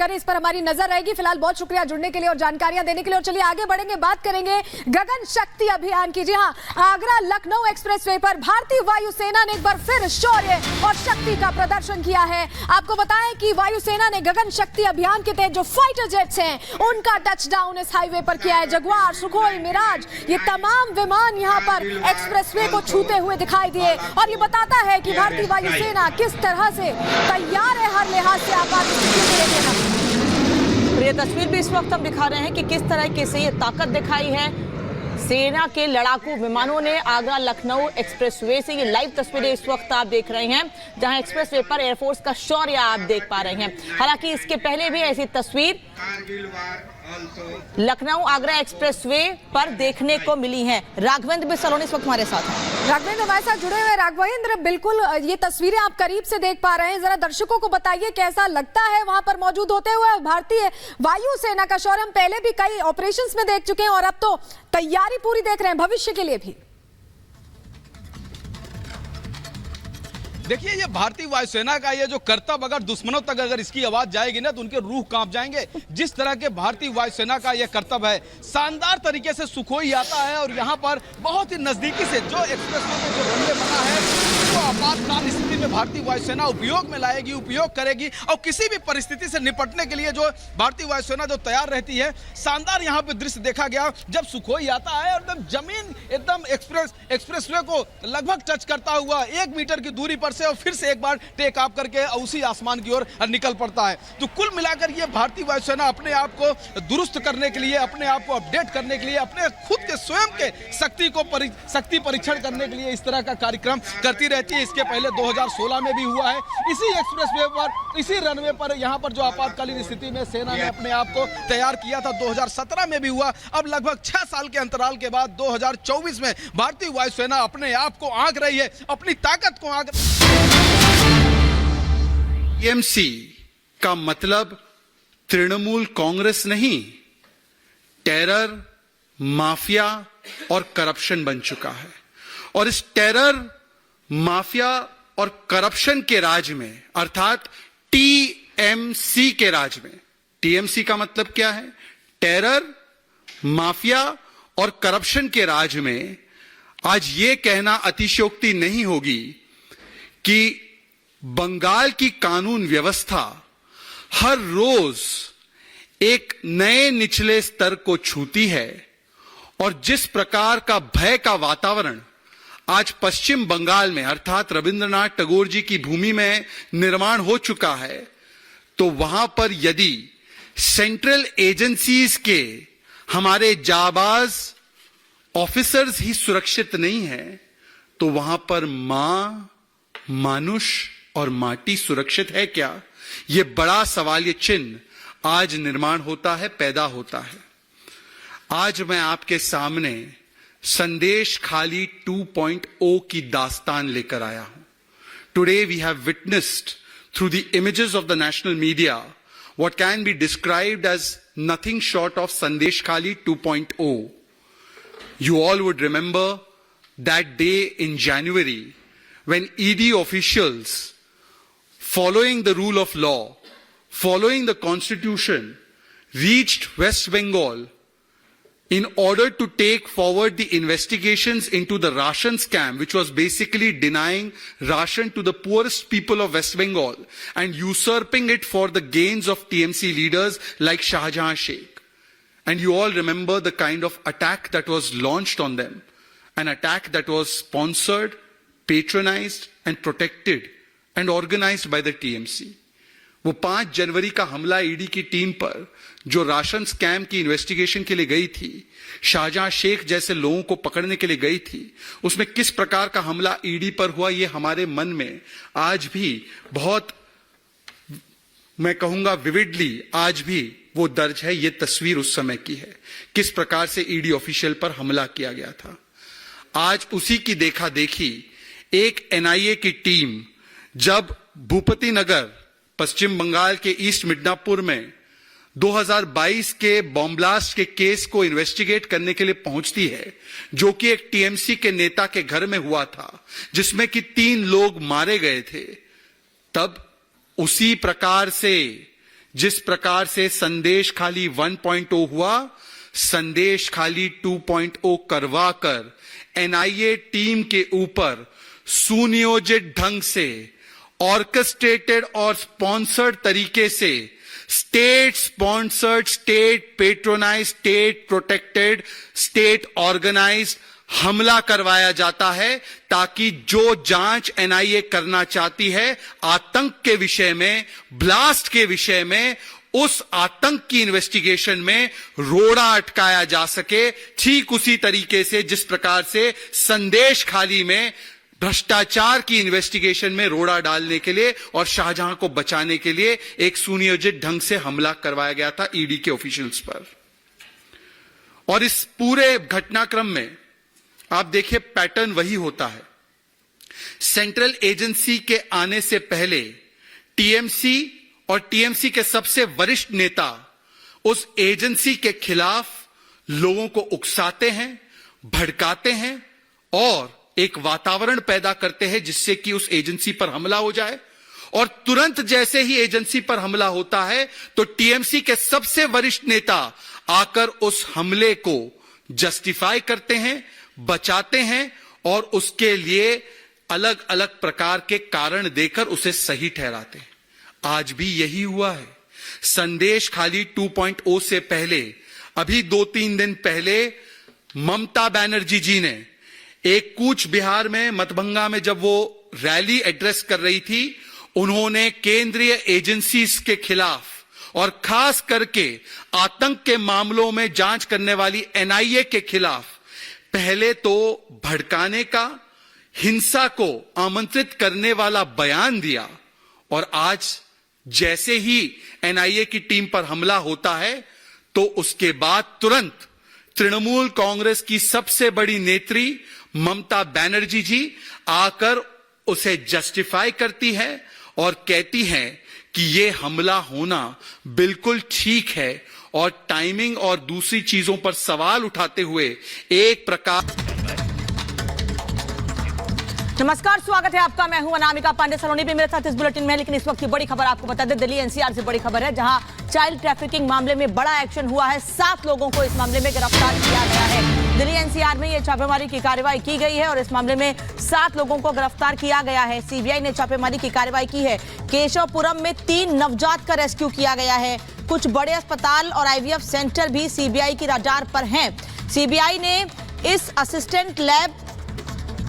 करें, इस पर हमारी नजर रहेगी। फिलहाल बहुत शुक्रिया जुड़ने के लिए और जानकारियां देने के लिए। और चलिए आगे बढ़ेंगे, बात करेंगे गगन शक्ति अभियान की। जी हां, आगरा लखनऊ एक्सप्रेसवे पर भारतीय वायुसेना ने एक बार फिर शौर्य और शक्ति का प्रदर्शन किया है। आपको बताएं कि वायुसेना ने गगन शक्ति अभियान के तहत जो फाइटर जेट्स हैं उनका टचडाउन इस हाईवे पर किया है। जगुआर, सुखोई, मिराज, ये तमाम विमान यहां पर एक्सप्रेसवे को छूते हुए दिखाई दिए और ये बताता है कि भारतीय वायुसेना किस तरह से तैयार है हर लिहाज से आपात स्थिति में रहने। ये तस्वीर भी इस वक्त हम दिखा रहे हैं कि किस तरह से ये ताकत दिखाई है सेना के लड़ाकू विमानों ने आगरा लखनऊ एक्सप्रेसवे से। ये लाइव तस्वीरें इस वक्त आप देख रहे हैं जहां एक्सप्रेसवे पर एयरफोर्स का शौर्य आप देख पा रहे हैं। हालांकि इसके पहले भी ऐसी तस्वीर लखनऊ आगरा एक्सप्रेसवे पर देखने को मिली है। राघवेंद्र भी सलोनी इस वक्त हमारे साथ हैं। राघवेंद्र हमारे साथ जुड़े हुए। राघवेंद्र, बिल्कुल ये तस्वीरें आप करीब से देख पा रहे हैं, जरा दर्शकों को बताइए कैसा लगता है वहां पर मौजूद होते हुए। भारतीय वायुसेना का शौर्य हम पहले भी कई ऑपरेशंस में देख चुके हैं और अब तो तैयारी पूरी देख रहे हैं भविष्य के लिए भी। देखिए, ये भारतीय वायुसेना का ये जो करतब, अगर दुश्मनों तक अगर इसकी आवाज जाएगी ना तो उनके रूह कांप जाएंगे। जिस तरह के भारतीय वायुसेना का ये करतब है, शानदार तरीके से सुखोई आता है और यहाँ पर बहुत ही नजदीकी से जो एक्सप्रेसवे में जो रनवे बना है तो आपातकाल स्थिति में भारतीय वायुसेना उपयोग में लाएगी, उपयोग करेगी और किसी भी परिस्थिति से निपटने के लिए जो भारतीय वायुसेना जो तैयार रहती है। शानदार यहाँ पे दृश्य देखा गया जब सुखोई आता है और एकदम जमीन एकदम एक्सप्रेसवे को लगभग टच करता हुआ 1 मीटर की दूरी पर से और फिर से एक बार टेक ऑफ करके उसी आसमान की ओर निकल पड़ता है। तो कुल मिलाकर ये भारतीय वायुसेना अपने आप को दुरुस्त करने के लिए, अपने आप को अपडेट करने के लिए, अपने खुद के स्वयं के शक्ति परीक्षण करने के लिए इस तरह का कार्यक्रम करती रहती है। इसके पहले 2016 में भी हुआ है इसी एक्सप्रेसवे पर, इसी रनवे पर यहाँ पर जो आपातकालीन स्थिति में सेना ने अपने आप को तैयार किया था। 2017 में भी हुआ। अब लगभग 6 साल के अंतराल के बाद 2024 में भारतीय वायुसेना अपने आप को आंक रही है, अपनी ताकत को आंक। टीएमसी का मतलब तृणमूल कांग्रेस नहीं, टेरर, माफिया और करप्शन बन चुका है। और इस टेरर, माफिया और करप्शन के राज में, अर्थात टीएमसी के राज में, टीएमसी का मतलब क्या है? टेरर, माफिया और करप्शन के राज में आज यह कहना अतिशयोक्ति नहीं होगी कि बंगाल की कानून व्यवस्था हर रोज एक नए निचले स्तर को छूती है। और जिस प्रकार का भय का वातावरण आज पश्चिम बंगाल में, अर्थात रविंद्रनाथ टैगोर जी की भूमि में निर्माण हो चुका है, तो वहां पर यदि सेंट्रल एजेंसीज के हमारे जाबाज ऑफिसर्स ही सुरक्षित नहीं है तो वहां पर मां, मानुष और माटी सुरक्षित है क्या? यह बड़ा सवाल, यह चिन्ह आज निर्माण होता है, पैदा होता है। आज मैं आपके सामने संदेश खाली 2.0 की दास्तान लेकर आया हूं। Today we have witnessed through the images of the national media what can be described as nothing short of Sandesh Khali 2.0. You all would remember that day in January when ED officials, following the rule of law, following the constitution, reached West Bengal in order to take forward the investigations into the ration scam, which was basically denying ration to the poorest people of West Bengal and usurping it for the gains of TMC leaders like Shahjahan Sheikh. And you all remember the kind of attack that was launched on them, an attack that was sponsored, patronized and protected and organized by the TMC. वो 5 जनवरी का हमला ED की team पर जो ration scam की investigation के लिए गई थी, शाहजहां शेख जैसे लोगों को पकड़ने के लिए गई थी, उसमें किस प्रकार का हमला ईडी पर हुआ, ये हमारे मन में आज भी बहुत, मैं कहूंगा विविडली आज भी वो दर्ज है। ये तस्वीर उस समय की है, किस प्रकार से ईडी ऑफिशियल पर हमला किया गया था। आज उसी की देखा देखी एक एनआईए की टीम जब भूपति नगर पश्चिम बंगाल के ईस्ट मिडनापुर में 2022 के बॉम्ब ब्लास्ट के केस को इन्वेस्टिगेट करने के लिए पहुंचती है, जो कि एक टीएमसी के नेता के घर में हुआ था, जिसमें कि 3 लोग मारे गए थे, तब उसी प्रकार से जिस प्रकार से संदेश खाली 1.0 हुआ, संदेश खाली 2.0 करवा कर एनआईए टीम के ऊपर सुनियोजित ढंग से, ऑर्केस्ट्रेटेड और स्पॉन्सर्ड तरीके से state sponsored, state patronise, state protected, state organised हमला करवाया जाता है, ताकि जो जांच एनआईए करना चाहती है आतंक के विषय में, ब्लास्ट के विषय में, उस आतंक की इन्वेस्टिगेशन में रोड़ा अटकाया जा सके। ठीक उसी तरीके से जिस प्रकार से संदेश खाली में भ्रष्टाचार की इन्वेस्टिगेशन में रोड़ा डालने के लिए और शाहजहां को बचाने के लिए एक सुनियोजित ढंग से हमला करवाया गया था ईडी के ऑफिशियल्स पर। और इस पूरे घटनाक्रम में आप देखिए पैटर्न वही होता है। सेंट्रल एजेंसी के आने से पहले टीएमसी और टीएमसी के सबसे वरिष्ठ नेता उस एजेंसी के खिलाफ लोगों को उकसाते हैं, भड़काते हैं और एक वातावरण पैदा करते हैं जिससे कि उस एजेंसी पर हमला हो जाए। और तुरंत जैसे ही एजेंसी पर हमला होता है तो टीएमसी के सबसे वरिष्ठ नेता आकर उस हमले को जस्टिफाई करते हैं, बचाते हैं और उसके लिए अलग अलग प्रकार के कारण देकर उसे सही ठहराते हैं। आज भी यही हुआ है। संदेश खाली 2.0 से पहले, अभी 2-3 दिन पहले ममता बनर्जी जी ने एक कूच बिहार में, मतभंगा में जब वो रैली एड्रेस कर रही थी, उन्होंने केंद्रीय एजेंसीज के खिलाफ और खास करके आतंक के मामलों में जांच करने वाली एनआईए के खिलाफ पहले तो भड़काने का, हिंसा को आमंत्रित करने वाला बयान दिया और आज जैसे ही एनआईए की टीम पर हमला होता है तो उसके बाद तुरंत तृणमूल कांग्रेस की सबसे बड़ी नेत्री ममता बनर्जी जी आकर उसे जस्टिफाई करती है और कहती हैं कि यह हमला होना बिल्कुल ठीक है और टाइमिंग और दूसरी चीजों पर सवाल उठाते हुए एक प्रकार। नमस्कार, स्वागत है आपका। मैं हूं अनामिका पांडे। सलोनी भी मेरे साथ इस बुलेटिन में, लेकिन इस वक्त की बड़ी खबर आपको बता दें, दिल्ली एनसीआर से बड़ी खबर है, जहां चाइल्ड ट्रैफिकिंग मामले में बड़ा एक्शन हुआ है। 7 लोगों को इस मामले में गिरफ्तार किया गया है। दिल्ली एनसीआर में यह छापेमारी की कार्रवाई की गई है और इस मामले में 7 लोगों को गिरफ्तार किया गया है। सीबीआई ने छापेमारी की कार्रवाई की है। केशवपुरम में 3 नवजात का रेस्क्यू किया गया है। कुछ बड़े अस्पताल और आईवीएफ सेंटर भी सीबीआई की रडार पर हैं। सीबीआई ने इस असिस्टेंट लैब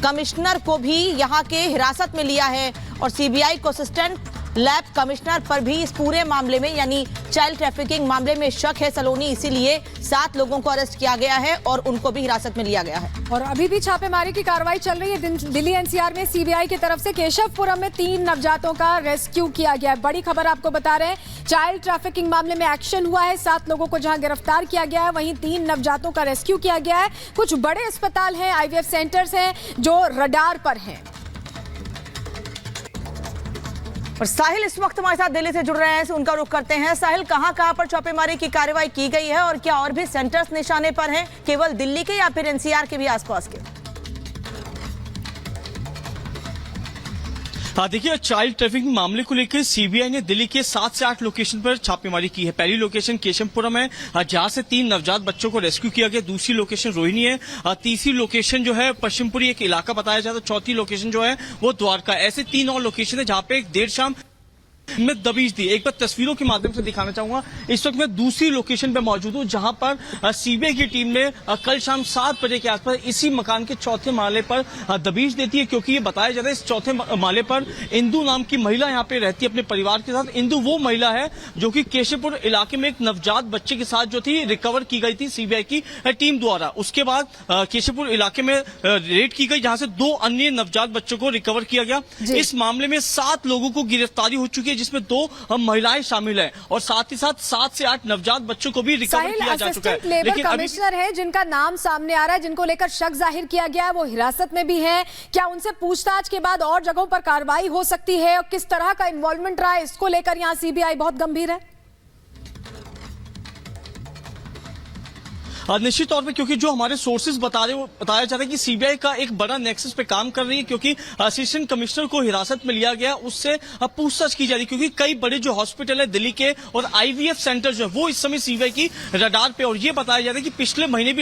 कमिश्नर को भी यहां के हिरासत में लिया है और सीबीआई को असिस्टेंट लैब कमिश्नर पर भी इस पूरे मामले में, यानी चाइल्ड ट्रैफिकिंग मामले में शक है सलोनी, इसीलिए 7 लोगों को अरेस्ट किया गया है और उनको भी हिरासत में लिया गया है। और अभी भी छापेमारी की कार्रवाई चल रही है। दिल्ली एनसीआर में सीबीआई की तरफ से केशवपुरम में 3 नवजातों का रेस्क्यू किया गया है। बड़ी खबर आपको बता रहे हैं, चाइल्ड ट्रैफिकिंग मामले में एक्शन हुआ है। 7 लोगों को जहां गिरफ्तार किया गया है, वहीं 3 नवजातों का रेस्क्यू किया गया है। कुछ बड़े अस्पताल हैं, आईवीएफ सेंटर्स हैं जो रडार पर हैं। और साहिल इस वक्त हमारे साथ दिल्ली से जुड़ रहे हैं, उनका रुख करते हैं। साहिल, कहां पर छापेमारी की कार्रवाई की गई है और क्या और भी सेंटर्स निशाने पर हैं, केवल दिल्ली के या फिर एनसीआर के भी आसपास के? देखिए, चाइल्ड ट्रैफिकिंग मामले को लेकर सीबीआई ने दिल्ली के 7 से 8 लोकेशन पर छापेमारी की है। पहली लोकेशन केशवपुरम है, जहां से 3 नवजात बच्चों को रेस्क्यू किया गया। दूसरी लोकेशन रोहिणी है। तीसरी लोकेशन जो है पश्चिमपुरी एक इलाका बताया जाता है। चौथी लोकेशन जो है वो द्वारका। ऐसे 3 और लोकेशन है जहां पे देर शाम में दबिश दी। एक बार तस्वीरों के माध्यम से दिखाना चाहूंगा। इस वक्त मैं दूसरी लोकेशन पे मौजूद हूं, जहां पर सीबीआई की टीम ने कल शाम 7 बजे के आसपास इसी मकान के 4थे माले पर दबिश देती है, क्योंकि ये बताया जाता है इस 4थे माले पर इंदु नाम की महिला यहां पे रहती है अपने परिवार के साथ। इंदु वो महिला है जो कि केशवपुर इलाके में एक नवजात बच्चे के साथ जो थी रिकवर की गई थी सीबीआई की टीम द्वारा। उसके बाद केशवपुर इलाके में रेड की गई, जहां से 2 अन्य नवजात बच्चों को रिकवर किया गया। इस मामले में 7 लोगों को गिरफ्तारी हो चुकी है, जिसमें 2 महिलाएं शामिल हैं और साथ ही साथ 7 से 8 नवजात बच्चों को भी रिकवर किया जा चुका है। लेकिन कमिश्नर है जिनका नाम सामने आ रहा है, जिनको लेकर शक जाहिर किया गया है, वो हिरासत में भी हैं। क्या उनसे पूछताछ के बाद और जगहों पर कार्रवाई हो सकती है और किस तरह का इन्वॉल्वमेंट रहा है, इसको लेकर यहां सीबीआई बहुत गंभीर है? निश्चित तौर पे, क्योंकि जो हमारे सोर्सेज बता रहे हैं वो बताया जा रहा है कि सीबीआई का एक बड़ा नेक्सस पे काम कर रही है, क्योंकि असिस्टेंट कमिश्नर को हिरासत में लिया गया, उससे पूछताछ की जा रही है, क्योंकि कई बड़े जो हॉस्पिटल है दिल्ली के और आईवीएफ सेंटर जो है वो इस समय सीबीआई की रडार पे, और ये बताया जा रहा है कि पिछले महीने भी